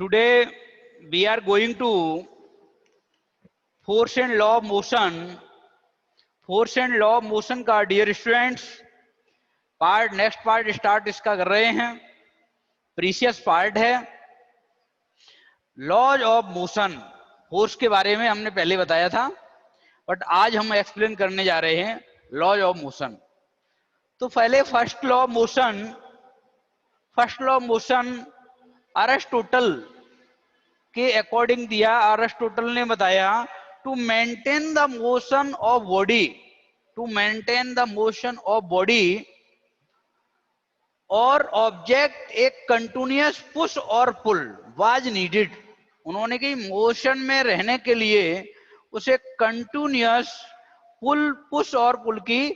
Today we are going to force and law of motion. Force and law of motion का dear students next part start इसका कर रहे हैं। Precious part है। Laws of motion, force के बारे में हमने पहले बताया था, बट आज हम एक्सप्लेन करने जा रहे हैं लॉज ऑफ मोशन। तो पहले first law of motion Aristotle के अकॉर्डिंग दिया। अरिस्टोटल ने बताया to maintain the motion of body और ऑब्जेक्ट एक कंटिन्यूअस पुश और पुल वाज नीडेड। उन्होंने कही मोशन में रहने के लिए उसे कंटिन्यूअस पुश और पुल की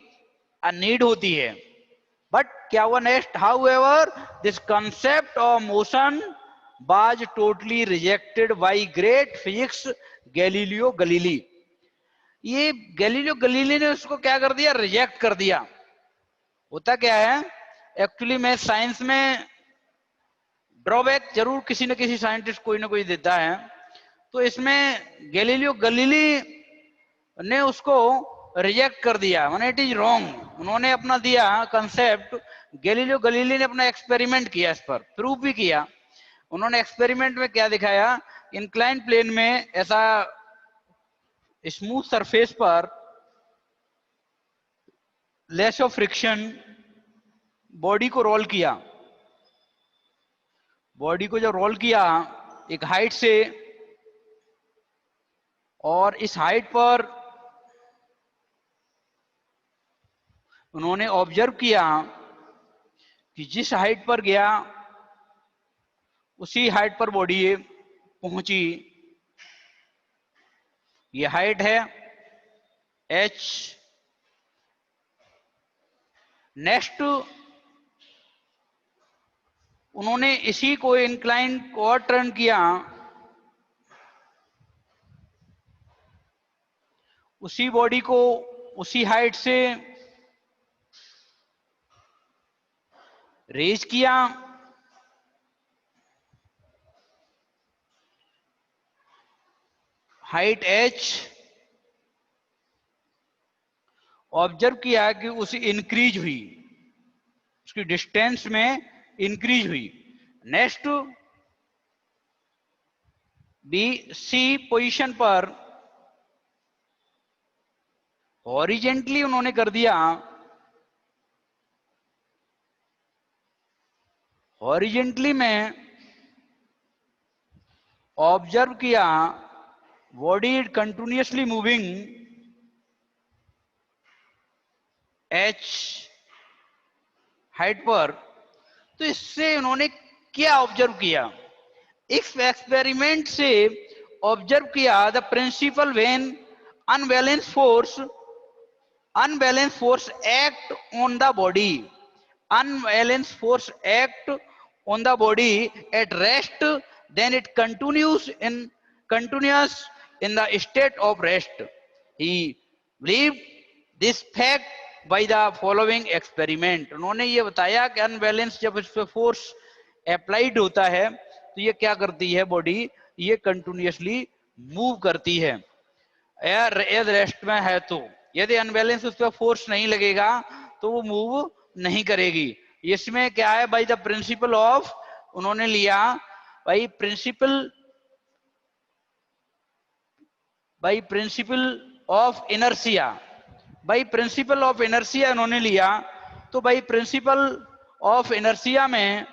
नीड होती है। बट क्या हुआ next? However this concept of motion was totally rejected by great physics Galileo Galilei. ये गैलीलियो गलीली ने उसको क्या कर दिया? रिजेक्ट कर दिया। होता क्या है एक्चुअली में साइंस में ड्रॉबैक जरूर किसी न किसी साइंटिस्ट कोई ना कोई देता है। तो इसमें गैलीलियो गलीली ने उसको रिजेक्ट कर दिया, माने इट इज रॉन्ग। उन्होंने अपना दिया कंसेप्ट। गैलीलियो गलीली ने अपना एक्सपेरिमेंट किया, इस पर प्रूव भी किया। उन्होंने एक्सपेरिमेंट में क्या दिखाया? इंक्लाइन प्लेन में ऐसा स्मूथ सरफेस पर लेस ऑफ फ्रिक्शन बॉडी को रोल किया। बॉडी को जब रोल किया एक हाइट से, और इस हाइट पर उन्होंने ऑब्जर्व किया कि जिस हाइट पर गया उसी हाइट पर बॉडी पहुंची। ये हाइट है h। नेक्स्ट उन्होंने इसी को इंक्लाइन को और टर्न किया, उसी बॉडी को उसी हाइट से रेज किया। हाइट h ऑब्जर्व किया कि उसे इंक्रीज हुई, उसकी डिस्टेंस में इंक्रीज हुई। नेक्स्ट बी सी पोजीशन पर हॉरिजेंटली उन्होंने कर दिया। हॉरिजेंटली में ऑब्जर्व किया body continuously moving h height पर। तो इससे उन्होंने क्या ऑब्जर्व किया? इस एक्सपेरिमेंट से ऑब्जर्व किया the principle when unbalance force act on the body, unbalanced force act on the body at rest, then it continues continuous in the state of rest. He believed this fact by the following experiment. उन्होंने ये बताया कि unbalance जब इस पे force applied होता है तो ये क्या करती है? बॉडी ये कंटिन्यूअसली मूव करती है। एयर रेस्ट में है तो यदि अनबैलेंस उस पर फोर्स नहीं लगेगा तो वो मूव नहीं करेगी। इसमें क्या है? बाय द प्रिंसिपल ऑफ, उन्होंने लिया by principle of inertia. By principle of inertia उन्होंने लिया। तो बाय प्रिंसिपल ऑफ इनर्शिया में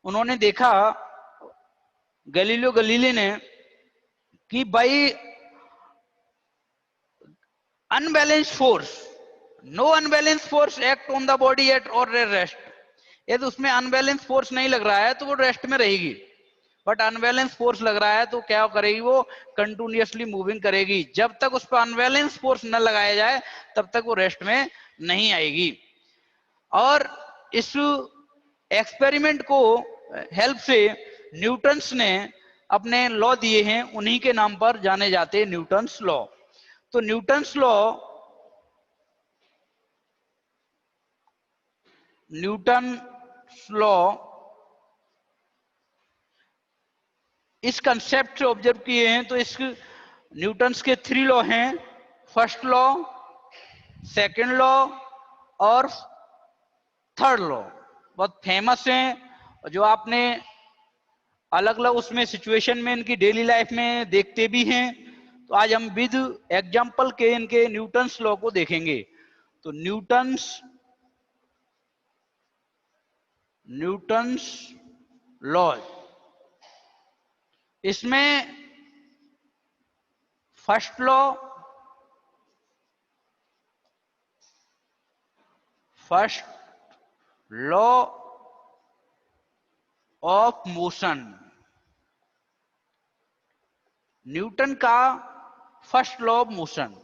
उन्होंने देखा गैलीलियो गलीली ने कि by unbalance force, no unbalance force act on the body at और रेस्ट। यदि उसमें अनबैलेंस फोर्स नहीं लग रहा है तो वो रेस्ट में रहेगी, बट अनबैलेंस फोर्स लग रहा है तो क्या करेगी? वो कंटिन्यूअसली मूविंग करेगी। जब तक उस पर अनबैलेंस फोर्स न लगाया जाए तब तक वो रेस्ट में नहीं आएगी। और इस एक्सपेरिमेंट को हेल्प से न्यूटन्स ने अपने लॉ दिए हैं, उन्हीं के नाम पर जाने जाते हैं, न्यूटन्स लॉ। तो न्यूटन्स लॉ इस कंसेप्ट से ऑब्जर्व किए हैं। तो इस न्यूटन्स के 3 लॉ हैं, फर्स्ट लॉ, सेकंड लॉ और थर्ड लॉ, बहुत फेमस हैं, जो आपने अलग अलग उसमें सिचुएशन में इनकी डेली लाइफ में देखते भी हैं। तो आज हम विद एग्जांपल के इनके न्यूटन्स लॉ को देखेंगे। तो न्यूटन्स लॉ, इसमें first law of motion, Newton का फर्स्ट लॉ ऑफ मोशन।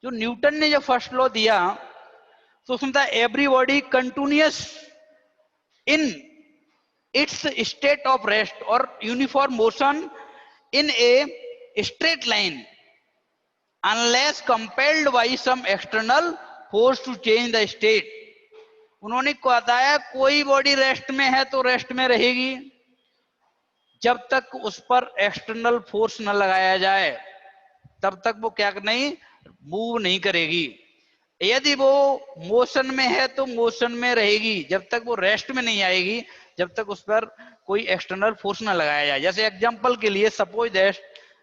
जो न्यूटन ने जब फर्स्ट लॉ दिया तो उसमें था every body continuous in its state of rest और uniform motion in a straight line unless compelled by some external force to change the state. उन्होंने बताया कोई बॉडी रेस्ट में है तो रेस्ट में रहेगी जब तक उस पर एक्सटर्नल फोर्स न लगाया जाए, तब तक वो क्या नहीं, मूव नहीं करेगी। यदि वो मोशन में है तो मोशन में रहेगी जब तक वो रेस्ट में नहीं आएगी, जब तक उस पर कोई एक्सटर्नल फोर्स ना लगाया जाए। जैसे एग्जांपल के लिए सपोज दैट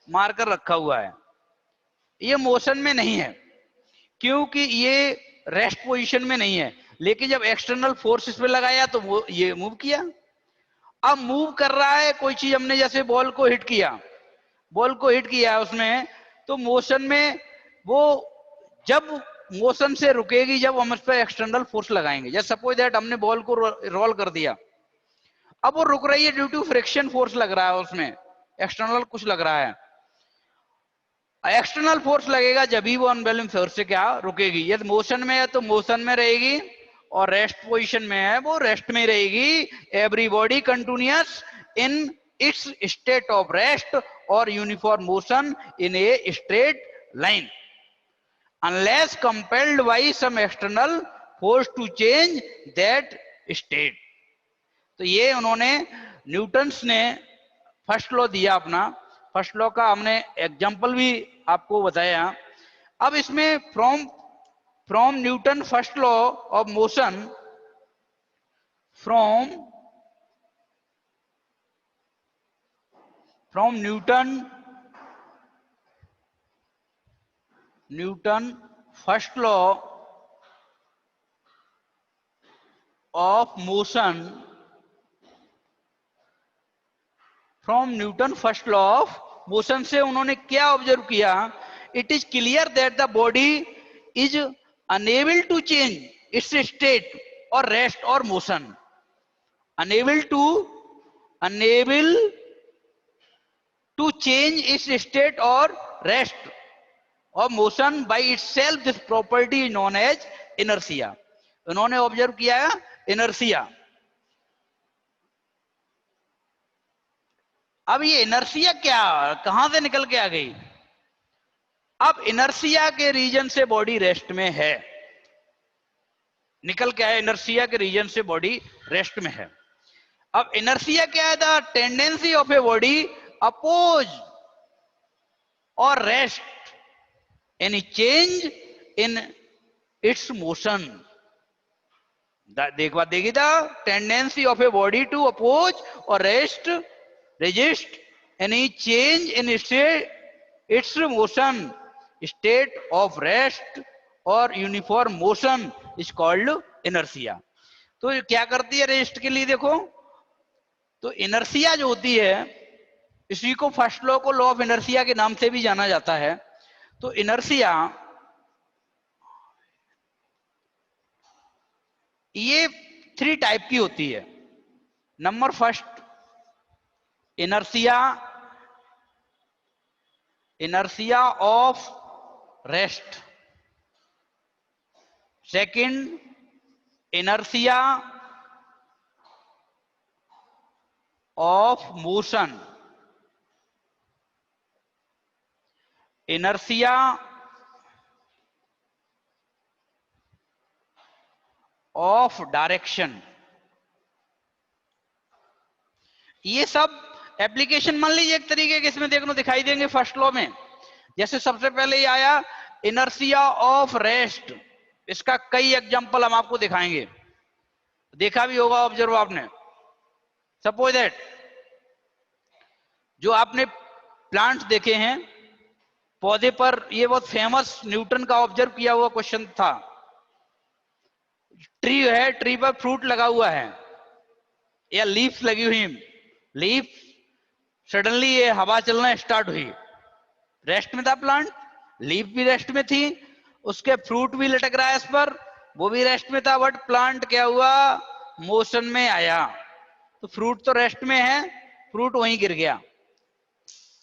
मार्कर रखा हुआ है, ये मोशन में नहीं है क्योंकि ये रेस्ट पोजीशन में नहीं है, लेकिन जब एक्सटर्नल फोर्स इस पे लगाया तो वो ये मूव किया। अब मूव कर रहा है कोई चीज, हमने जैसे बॉल को हिट किया उसमें, तो मोशन में वो जब मोशन से रुकेगी जब हम उस पर एक्सटर्नल फोर्स लगाएंगे। जैसे सपोज दैट हमने बॉल को रोल कर दिया, अब वो रुक रही है ड्यू टू फ्रिक्शन फोर्स लग रहा है, उसमें एक्सटर्नल कुछ लग रहा है। एक्सटर्नल फोर्स लगेगा जब ही वो अनबैलेंस फोर्स से क्या रुकेगी। यदि मोशन में है तो मोशन में रहेगी और रेस्ट पोजीशन में है वो रेस्ट में रहेगी। Every body continuous in its state of rest और uniform motion in a straight line unless compelled by some external force to change that state। तो ये उन्होंने न्यूटन्स ने फर्स्ट लॉ दिया अपना। फर्स्ट लॉ का हमने एग्जांपल भी आपको बताया। अब इसमें from Newton first law of motion, from Newton first law of motion, from Newton first law of motion से उन्होंने क्या ऑब्जर्व किया, it is clear that the body is unable to change its state और rest और motion, unable to change its state और rest और motion by itself. This property is known as inertia. उन्होंने observe किया inertia. अब ये inertia क्या, कहां से निकल के आ गई? अब इनर्शिया के रीजन से बॉडी रेस्ट में है, निकल के आया इनर्शिया के रीजन से बॉडी रेस्ट में है। अब इनर्शिया क्या है? The tendency of a body oppose or rest any change in its motion. देखी the tendency of a body to oppose or resist any change in its motion, state of rest or uniform motion is called inertia। तो क्या करती है rest के लिए? देखो, तो inertia जो होती है, इसी को फर्स्ट लॉ को लॉ ऑफ इनर्शिया के नाम से भी जाना जाता है। तो इनर्शिया ये 3 टाइप की होती है। Number first, inertia of rest। Second, inertia of motion। inertia of direction। ये सब एप्लीकेशन मान लीजिए एक तरीके के इसमें देखने दिखाई देंगे फर्स्ट लॉ में। जैसे सबसे पहले ही आया इनर्शिया ऑफ रेस्ट, इसका कई एग्जांपल हम आपको दिखाएंगे, देखा भी होगा ऑब्जर्व आपने। सपोज दैट जो आपने प्लांट देखे हैं पौधे पर, ये बहुत फेमस न्यूटन का ऑब्जर्व किया हुआ क्वेश्चन था। ट्री है, ट्री पर फ्रूट लगा हुआ है या लीफ लगी हुई, लीफ सडनली ये हवा चलना स्टार्ट हुई, रेस्ट में था प्लांट, लीफ भी रेस्ट में थी, उसके फ्रूट भी लटक रहा है इस पर, वो भी रेस्ट में था, बट प्लांट क्या हुआ, मोशन में आया। तो फ्रूट तो रेस्ट में है, फ्रूट वहीं गिर गया।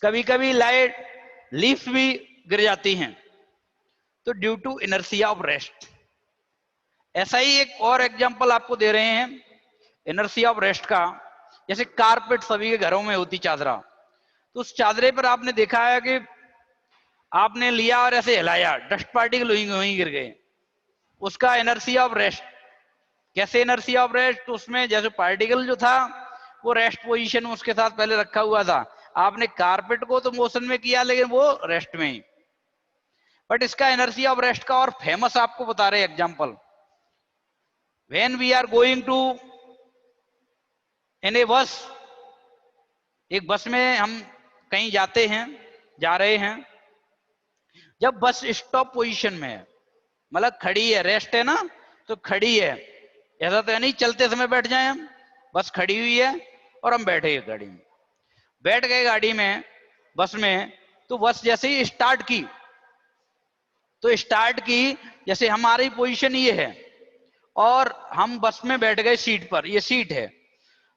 कभी कभी लाइट लीफ भी गिर जाती हैं, तो due to inertia of rest. ऐसा ही एक और एग्जांपल आपको दे रहे हैं इनर्शिया ऑफ रेस्ट का। जैसे कारपेट सभी के घरों में होती चादरा, तो उस चादरे पर आपने देखा है कि आपने लिया और ऐसे हिलाया, डस्ट पार्टिकल वहीं गिर गए, उसका इनर्शिया ऑफ रेस्ट। कैसे इनर्शिया ऑफ रेस्ट, तो उसमें जैसे पार्टिकल जो था वो रेस्ट पोजीशन में उसके साथ पहले रखा हुआ था, आपने कारपेट को तो मोशन में किया लेकिन वो रेस्ट में ही। बट इसका इनर्शिया ऑफ रेस्ट का और फेमस आपको बता रहे example, when we are going to in a bus, एक बस में हम कहीं जाते हैं, जा रहे हैं, जब बस स्टॉप पोजीशन में है, मतलब खड़ी है, रेस्ट है ना, तो खड़ी है, ऐसा तो नहीं चलते समय बैठ जाए हम, बस खड़ी हुई है और हम बैठे हैं गाड़ी में, बैठ गए गाड़ी में, बस में, तो बस जैसे ही स्टार्ट की, तो स्टार्ट की जैसे हमारी पोजीशन ये है और हम बस में बैठ गए सीट पर, ये सीट है,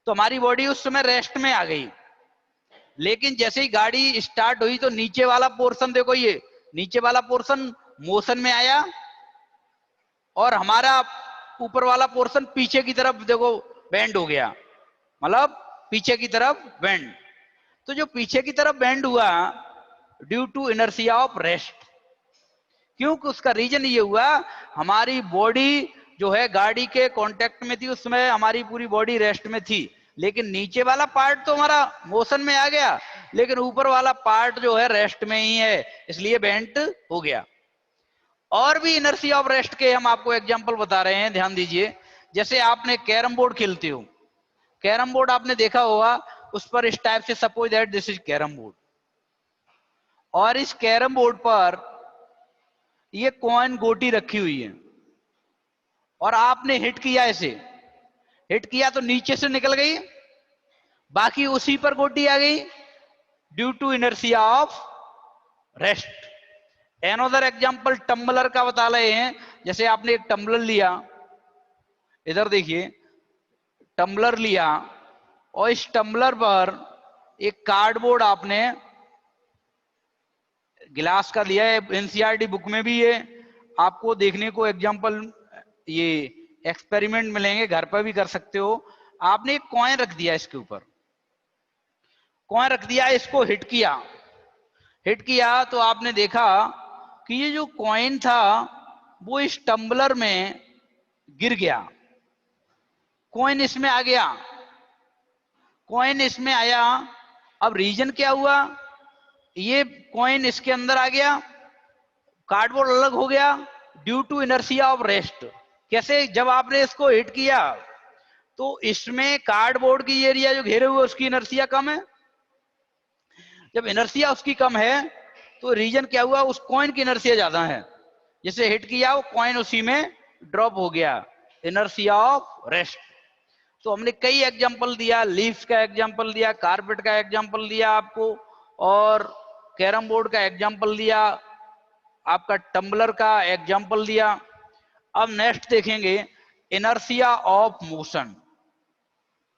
तो हमारी बॉडी उस समय रेस्ट में आ गई। लेकिन जैसे ही गाड़ी स्टार्ट हुई तो नीचे वाला पोर्शन देखो, ये नीचे वाला पोर्शन मोशन में आया और हमारा ऊपर वाला पोर्शन पीछे की तरफ देखो बेंड हो गया, मतलब पीछे की तरफ बेंड। तो जो पीछे की तरफ बेंड हुआ due to inertia of rest, क्योंकि उसका रीजन ये हुआ, हमारी बॉडी जो है गाड़ी के कांटेक्ट में थी, उसमें हमारी पूरी बॉडी रेस्ट में थी, लेकिन नीचे वाला पार्ट तो हमारा मोशन में आ गया, लेकिन ऊपर वाला पार्ट जो है रेस्ट में ही है, इसलिए बेंट हो गया। और भी इनर्शिया ऑफ रेस्ट के हम आपको एग्जांपल बता रहे हैं, ध्यान दीजिए। जैसे आपने कैरम बोर्ड खेलते हो, कैरम बोर्ड आपने देखा होगा, उस पर इस टाइप से, suppose that this is carrom board, और इस कैरम बोर्ड पर ये कॉइन गोटी रखी हुई है और आपने हिट किया, ऐसे हिट किया तो नीचे से निकल गई, बाकी उसी पर गोटी आ गई due to inertia of rest. Another example tumbler का बता रहे हैं। जैसे आपने एक टम्बलर लिया, इधर देखिए, टम्बलर लिया और इस टम्बलर पर एक कार्डबोर्ड आपने गिलास का लिया है, एनसीईआरटी बुक में भी ये आपको देखने को एग्जांपल, ये एक्सपेरिमेंट मिलेंगे, घर पर भी कर सकते हो। आपने एक कॉइन रख दिया, इसके ऊपर कॉइन रख दिया, इसको हिट किया, हिट किया तो आपने देखा कि ये जो कॉइन था वो इस टम्बलर में गिर गया, कॉइन इसमें आ गया, कॉइन इसमें आया। अब रीजन क्या हुआ, ये कॉइन इसके अंदर आ गया, कार्डबोर्ड अलग हो गया due to inertia of rest. कैसे, जब आपने इसको हिट किया तो इसमें कार्डबोर्ड की एरिया जो घेरे हुए उसकी इनर्शिया कम है, जब इनर्शिया उसकी कम है तो रीजन क्या हुआ, उस कॉइन की इनर्शिया ज्यादा है, जिसे हिट किया वो कॉइन उसी में ड्रॉप हो गया, इनर्शिया ऑफ रेस्ट। तो हमने कई एग्जांपल दिया, लीफ का एग्जांपल दिया, कारपेट का एग्जांपल दिया आपको, और कैरम बोर्ड का एग्जांपल दिया, आपका टम्बलर का एग्जांपल दिया। अब नेक्स्ट देखेंगे इनर्शिया ऑफ मोशन।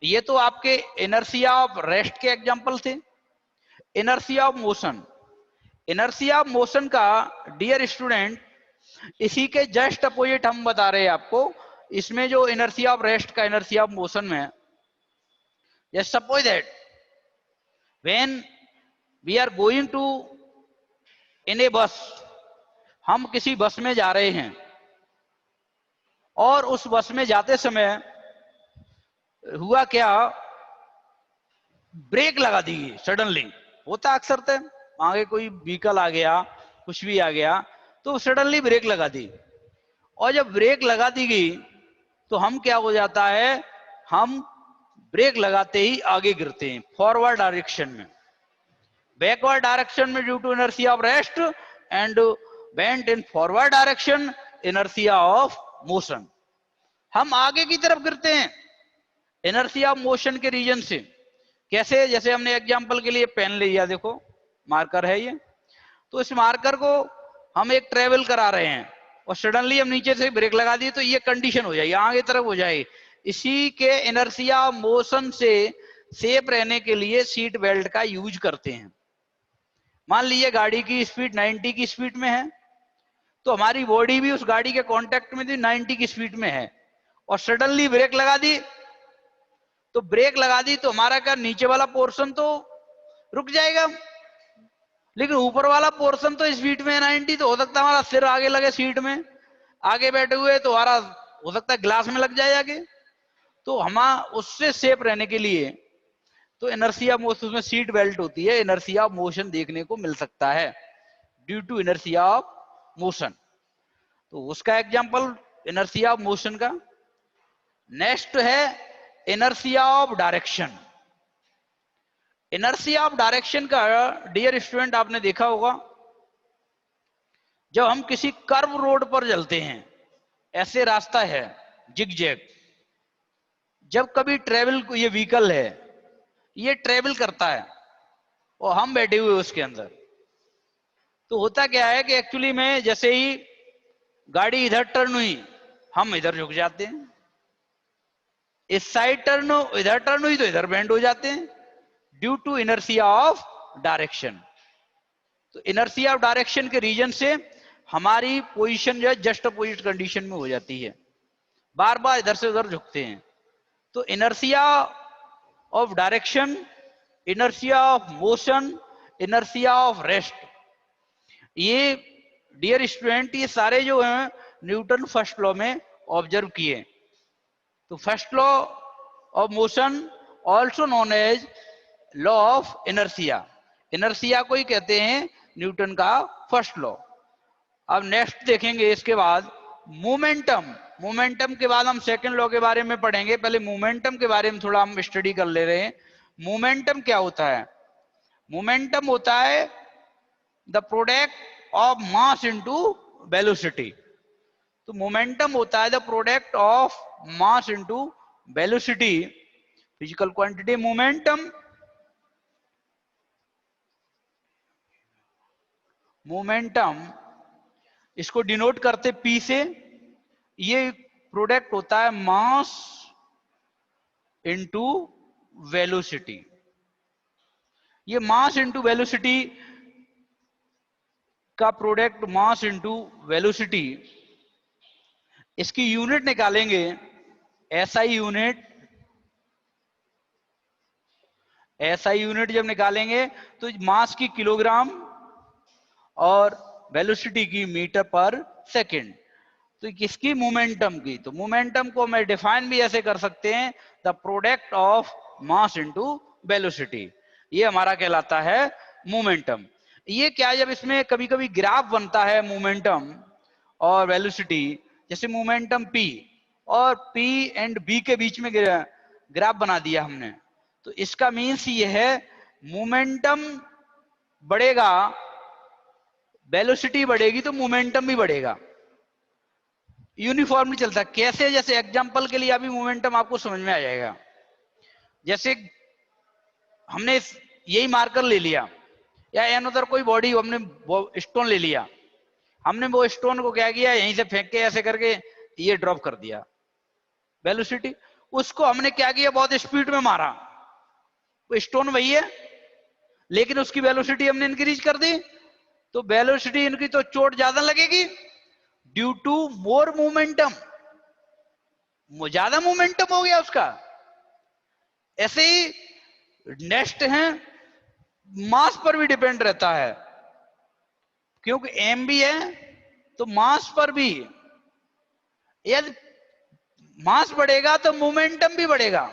ये तो आपके इनर्शिया ऑफ रेस्ट के एग्जांपल थे। Inertia of motion, inertia of motion का डियर स्टूडेंट इसी के जस्ट अपोजिट हम बता रहे हैं आपको। इसमें जो इनर्शिया ऑफ रेस्ट का इनर्शिया ऑफ मोशन में, just suppose that when we are going to in a bus, हम किसी बस में जा रहे हैं और उस बस में जाते समय हुआ क्या ब्रेक लगा दी सडनली, होता अक्सर तो आगे कोई व्हीकल आ गया, कुछ भी आ गया तो सडनली ब्रेक लगा दी, और जब ब्रेक लगा दी गई तो हम क्या हो जाता है, हम ब्रेक लगाते ही आगे गिरते हैं फॉरवर्ड डायरेक्शन में, बैकवर्ड डायरेक्शन में due to inertia of rest, and bent in forward direction inertia of motion, हम आगे की तरफ गिरते हैं इनर्शिया ऑफ मोशन के रीजन से। कैसे, जैसे हमने एग्जांपल के लिए पेन ले लिया, देखो मार्कर है ये, तो इस मार्कर को हम एक ट्रेवल करा रहे हैं और सडनली हम नीचे से ब्रेक लगा दिए तो ये कंडीशन हो जाएगी, आगे तरफ हो जाएगी। इसी के इनर्शिया मोशन से सेफ रहने के लिए सीट बेल्ट का यूज करते हैं। मान लीजिए गाड़ी की स्पीड 90 की स्पीड में है, तो हमारी बॉडी भी उस गाड़ी के कांटेक्ट में थी 90 की स्पीड में है, और सडनली ब्रेक लगा दी, तो ब्रेक लगा दी तो हमारा क्या, नीचे वाला पोर्शन तो रुक जाएगा, लेकिन ऊपर वाला पोर्शन तो स्पीड में 90, तो हो सकता है हमारा सिर आगे लगे सीट में, आगे बैठे हुए तो हमारा हो सकता है ग्लास में लग जाए आगे, तो हम उससे सेफ रहने के लिए तो इनर्शिया मोशन, उसमें सीट बेल्ट होती है, इनर्शिया मोशन देखने को मिल सकता है due to inertia of motion, तो उसका एग्जांपल इनर्शिया ऑफ मोशन का। नेक्स्ट है inertia of direction. Inertia of direction का डियर स्टूडेंट आपने देखा होगा, जब हम किसी कर्व रोड पर चलते हैं, ऐसे रास्ता है जिगजैग, जब कभी ट्रेवल, ये व्हीकल है ये ट्रेवल करता है और हम बैठे हुए उसके अंदर, तो होता क्या है कि एक्चुअली में जैसे ही गाड़ी इधर टर्न हुई हम इधर झुक जाते हैं, इस साइड टर्न हो, इधर टर्न हुई तो इधर बेंड हो जाते हैं due to inertia of direction. तो इनर्शिया ऑफ डायरेक्शन के रीजन से हमारी पोजीशन जो है जस्ट अपोजिट कंडीशन में हो जाती है, बार बार इधर से उधर झुकते हैं। तो inertia of direction, inertia of motion, inertia of rest, ये डियर स्टूडेंट ये सारे जो हैं न्यूटन फर्स्ट लॉ में ऑब्जर्व किए। तो first law of motion also known as law of inertia, inertia को ही कहते हैं न्यूटन का फर्स्ट लॉ। अब नेक्स्ट देखेंगे इसके बाद मोमेंटम। मोमेंटम के बाद हम सेकंड लॉ के बारे में पढ़ेंगे, पहले मोमेंटम के बारे में थोड़ा हम स्टडी कर ले रहे हैं। मोमेंटम क्या होता है? मोमेंटम होता है the product of mass into velocity. तो मोमेंटम होता है the product of mass into velocity, physical quantity momentum. Momentum इसको डिनोट करते P से, ये प्रोडक्ट होता है मास इनटू वेलोसिटी। ये मास इनटू वेलोसिटी का प्रोडक्ट मास इनटू वेलोसिटी, इसकी यूनिट निकालेंगे SI यूनिट। SI यूनिट जब निकालेंगे तो मास की किलोग्राम और वेलोसिटी की मीटर पर सेकंड। तो किसकी? मोमेंटम की। तो मोमेंटम को मैं डिफाइन भी ऐसे कर सकते हैं, the product of mass into velocity, ये हमारा कहलाता है मोमेंटम। ये क्या, जब इसमें कभी कभी ग्राफ बनता है मोमेंटम और वेलोसिटी, जैसे मोमेंटम P और P एंड B के बीच में ग्राफ बना दिया हमने, तो इसका मीन्स ये है मोमेंटम बढ़ेगा, वेलोसिटी बढ़ेगी तो मोमेंटम भी बढ़ेगा, यूनिफॉर्मली चलता है। कैसे? जैसे एग्जांपल के लिए अभी मोमेंटम आपको समझ में आ जाएगा। जैसे हमने यही मार्कर ले लिया या अनदर कोई बॉडी, हमने स्टोन ले लिया, हमने वो स्टोन को क्या किया, यहीं से फेंक के ऐसे करके ये ड्रॉप कर दिया, वेलोसिटी। उसको हमने क्या किया, बहुत स्पीड में मारा, वो स्टोन वही है लेकिन उसकी वेलोसिटी हमने इंक्रीज कर दी, तो वेलोसिटी इनकी तो चोट ज्यादा लगेगी ड्यू टू मोर मोमेंटम, ज्यादा मोमेंटम हो गया उसका। ऐसे ही नेक्स्ट है, मास पर भी डिपेंड रहता है, क्योंकि एम भी है तो मास पर भी, यदि मास बढ़ेगा तो मोमेंटम भी बढ़ेगा।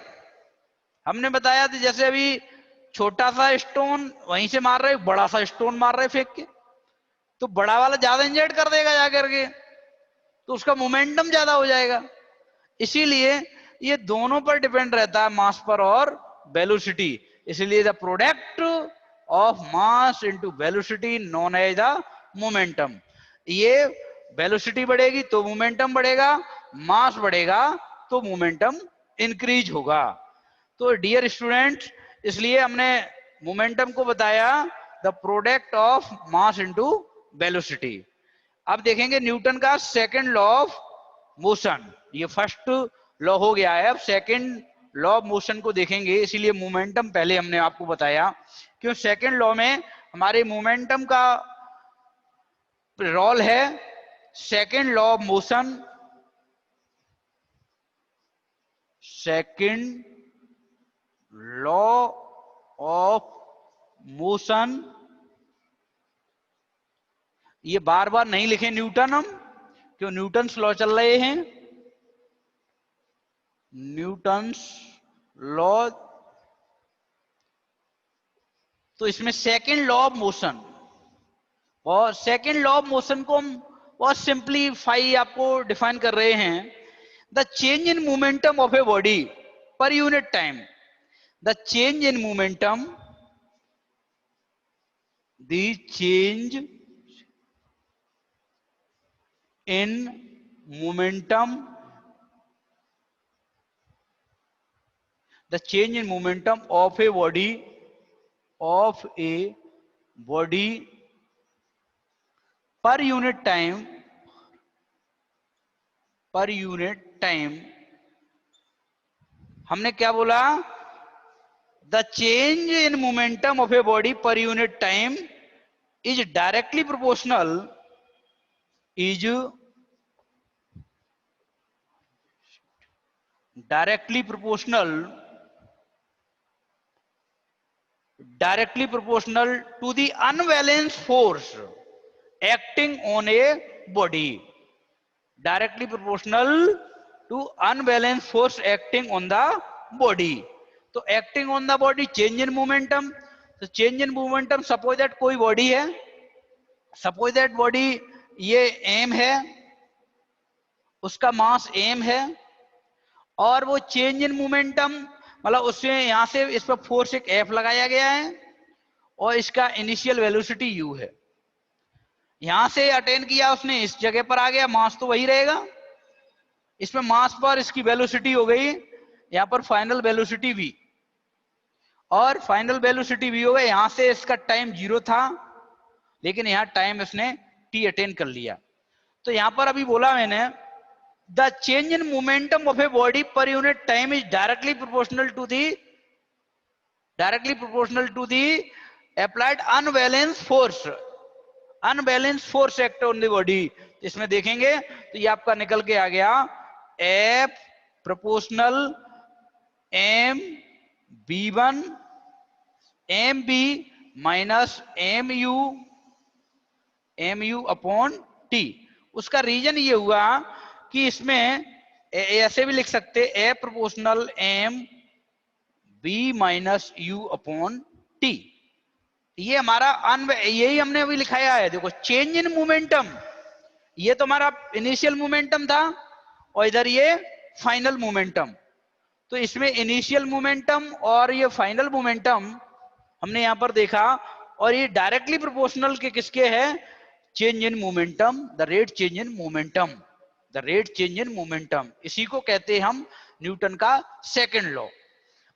हमने बताया था जैसे अभी छोटा सा स्टोन वहीं से मार रहे, बड़ा सा स्टोन मार रहे फेंक के, तो बड़ा वाला ज्यादा इंजर्ड कर देगा जाकर के, तो उसका मोमेंटम ज्यादा हो जाएगा। इसीलिए ये दोनों पर डिपेंड रहता है, मास पर और वेलोसिटी। इसलिए the product of mass into velocity known as the momentum. ये वेलोसिटी बढ़ेगी तो मोमेंटम बढ़ेगा, मास बढ़ेगा तो मोमेंटम इंक्रीज होगा। तो डियर स्टूडेंट्स, इसलिए हमने मोमेंटम को बताया the product of mass into velocity. अब देखेंगे न्यूटन का सेकंड लॉ ऑफ मोशन। ये फर्स्ट लॉ हो गया है, अब सेकंड लॉ ऑफ मोशन को देखेंगे। इसीलिए मोमेंटम पहले हमने आपको बताया, क्यों सेकंड लॉ में हमारे मोमेंटम का रोल है। Second law of motion, second law of motion, ये बार बार नहीं लिखे न्यूटन हम, क्यों न्यूटन्स लॉ चल रहे हैं, न्यूटन्स लॉ। तो इसमें सेकंड लॉ ऑफ मोशन, और सेकंड लॉ ऑफ मोशन को हम बहुत सिंप्लीफाई आपको डिफाइन कर रहे हैं, the change in momentum of a body per unit time. The change in momentum, the change in momentum, the change in momentum of a body per unit time, हमने क्या बोला, the change in momentum of a body per unit time is directly proportional to the unbalanced force acting on a body. Directly proportional to unbalanced force acting on the body. तो acting on the body, change in momentum. तो change in momentum, suppose that कोई body है, suppose that body ये m है, उसका मास m है, और वो चेंज इन मोमेंटम मतलब उससे यहां से इस पर फोर्स एक F लगाया गया है, और इसका इनिशियल वेलोसिटी u है। यहां से अटेन किया उसने, इस जगह पर आ गया, मास तो वही रहेगा, इसमें मास पर इसकी वेलोसिटी हो गई यहां पर फाइनल वेलोसिटी v, और फाइनल वेलोसिटी v हो गई। यहां से इसका टाइम 0 था, लेकिन यहां टाइम इसने t अटेन कर लिया। तो यहां पर अभी बोला मैंने, the change in momentum of a body per unit time is directly proportional to the applied unbalance force act on the body. इसमें देखेंगे तो ये आपका निकल के आ गया F proportional M B1 MB minus MU upon T। उसका रीजन ये हुआ कि इसमें ऐसे भी लिख सकते A proportional M B minus U upon T। ये हमारा यही हमने अभी लिखाया है। देखो, चेंज इन मोमेंटम, ये तो हमारा इनिशियल मोमेंटम था, और इधर ये फाइनल मोमेंटम। तो इसमें इनिशियल मोमेंटम और ये फाइनल मोमेंटम हमने यहां पर देखा, और ये डायरेक्टली प्रोपोर्शनल के किसके है, change in momentum, the rate change in momentum, the rate change in momentum. इसी को कहते हैं हम न्यूटन का सेकंड लॉ।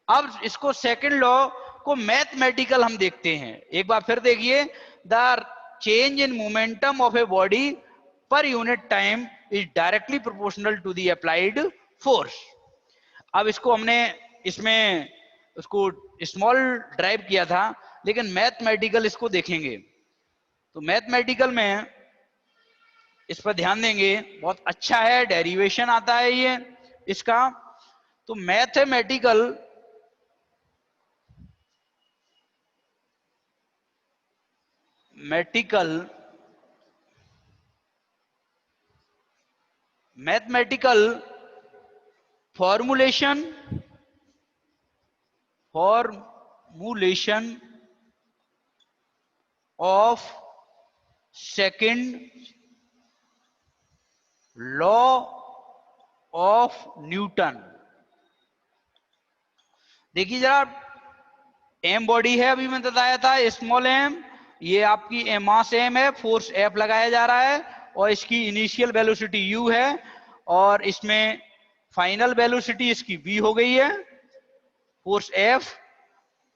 अब इसको सेकंड लॉ को मैथमेटिकल हम देखते हैं। एक बार फिर देखिए, the change in momentum of a body per unit time is directly proportional to the applied force. अब इसको हमने इसमें उसको स्मॉल ड्राइव किया था, लेकिन मैथमेटिकल इसको देखेंगे। तो मैथमेटिकल में इस पर ध्यान देंगे, बहुत अच्छा है, डेरिवेशन आता है ये इसका। तो mathematical formulation formulation of second law of Newton. देखिए जरा, एम बॉडी है, अभी मैंने बताया था स्मॉल एम, ये आपकी मास एम है, फोर्स एफ लगाया जा रहा है और इसकी इनिशियल वेलोसिटी यू है और इसमें फाइनल वेलोसिटी इसकी वी हो गई है, फोर्स एफ,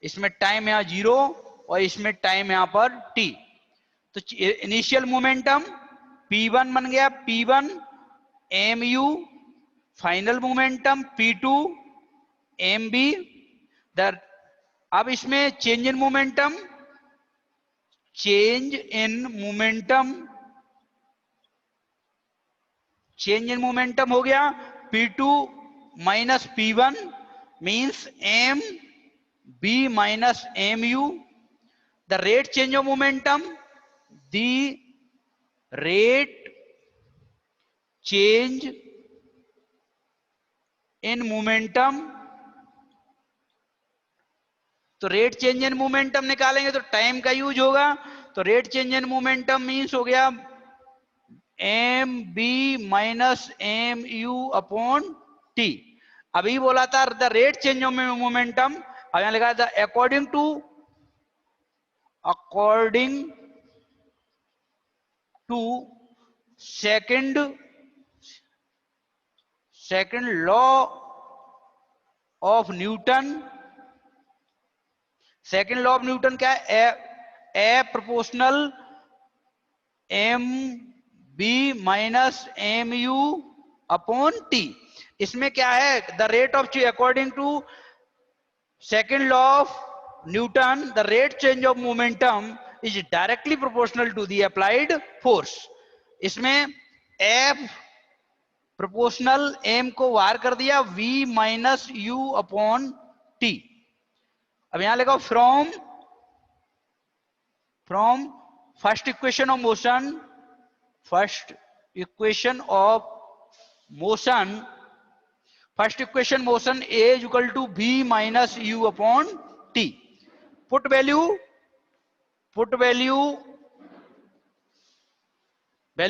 इसमें टाइम यहां 0 और इसमें टाइम यहां पर t। तो इनिशियल मोमेंटम p1 बन गया, p1 mu, final momentum p2 mb। अब इसमें change in momentum, change in momentum हो गया p2 minus p1 means m b minus mu। The rate change of momentum, the rate change in momentum. तो rate change in momentum निकालेंगे तो time का use होगा, तो rate change in momentum means हो गया M B minus M U upon T. अभी बोला था the rate change of momentum, अब यहां लिखा था according to second law of Newton. Second law of Newton क्या है? A proportional M B minus M U upon T. इसमें क्या है? The rate of according to second law of Newton, the rate change of momentum is directly proportional to the applied force. इसमें F proportional M को बाहर कर दिया, v minus you upon T. अब यहां लिखो from first equation of motion, first equation motion A is equal to v minus you upon t. Put value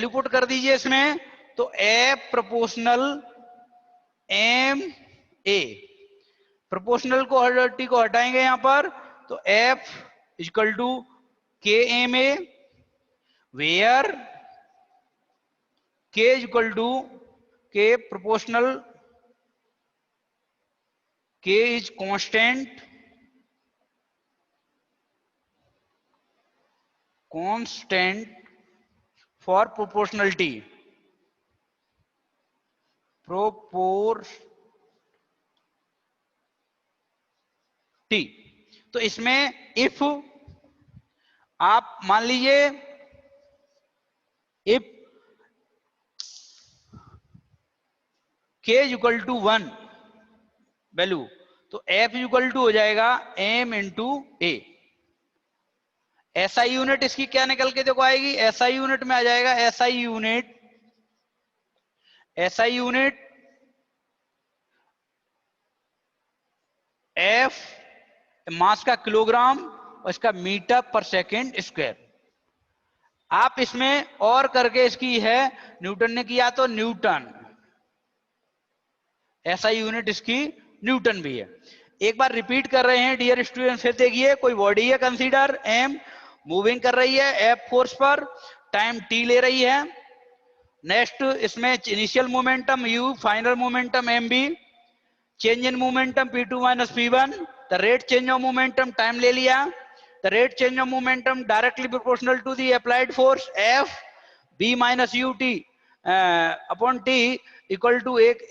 put कर दीजिए इसमें, तो F proportional m a, proportional को टी को हटाएंगे यहां पर, तो F equal to k m a, where k equal to k proportional, k is constant for proportionality, t. तो इसमें इफ आप मान लीजिए if k equal to 1 value, तो f इक्वल टू हो जाएगा m into a. SI unit इसकी क्या निकल के देखो आएगी? SI यूनिट में आ जाएगा SI यूनिट F मास का किलोग्राम और इसका मीटर पर सेकंड स्क्वायर। आप इसमें और करके इसकी है, न्यूटन ने किया तो न्यूटन, SI यूनिट इसकी न्यूटन भी है। एक बार रिपीट कर रहे हैं डियर स्टूडेंट, फिर देखिए कोई बॉडी है कंसीडर, m मूविंग कर रही है F फोर्स पर, टाइम t ले रही है। नेक्स्ट इसमें initial momentum u, final momentum mb, change in momentum p2 minus p1, the rate change of momentum time ले लिया, the rate change of momentum directly proportional to the applied force F b minus u t upon t equal to एक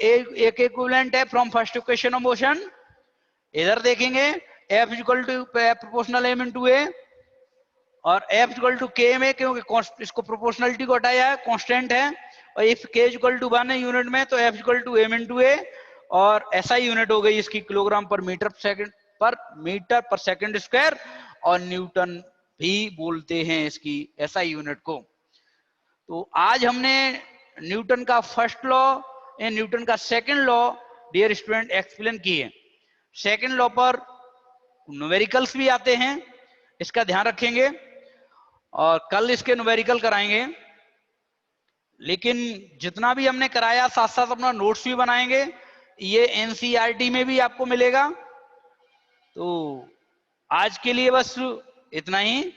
equivalent है from first equation of motion. इधर देखेंगे F equal to proportional m into A और F equal to के में, क्योंकि इसको proportionality को हटाया है, कांस्टेंट है, और इफ k इक्वल टू 1 है यूनिट में तो F equal to m into A, और SI यूनिट हो गई इसकी किलोग्राम पर मीटर पर सेकंड स्क्वायर, और न्यूटन भी बोलते हैं इसकी SI यूनिट को। तो आज हमने न्यूटन का फर्स्ट लॉ एंड न्यूटन का second law dear student explain किए। सेकंड लॉ पर न्यूमेरिकल्स भी आते हैं, इसका ध्यान रखेंगे और कल इसके न्यूमेरिकल कराएंगे। लेकिन जितना भी हमने कराया साथ साथ अपना नोट्स भी बनाएंगे, ये एनसीईआरटी में भी आपको मिलेगा। तो आज के लिए बस इतना ही,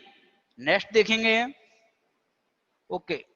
नेक्स्ट देखेंगे। ओके।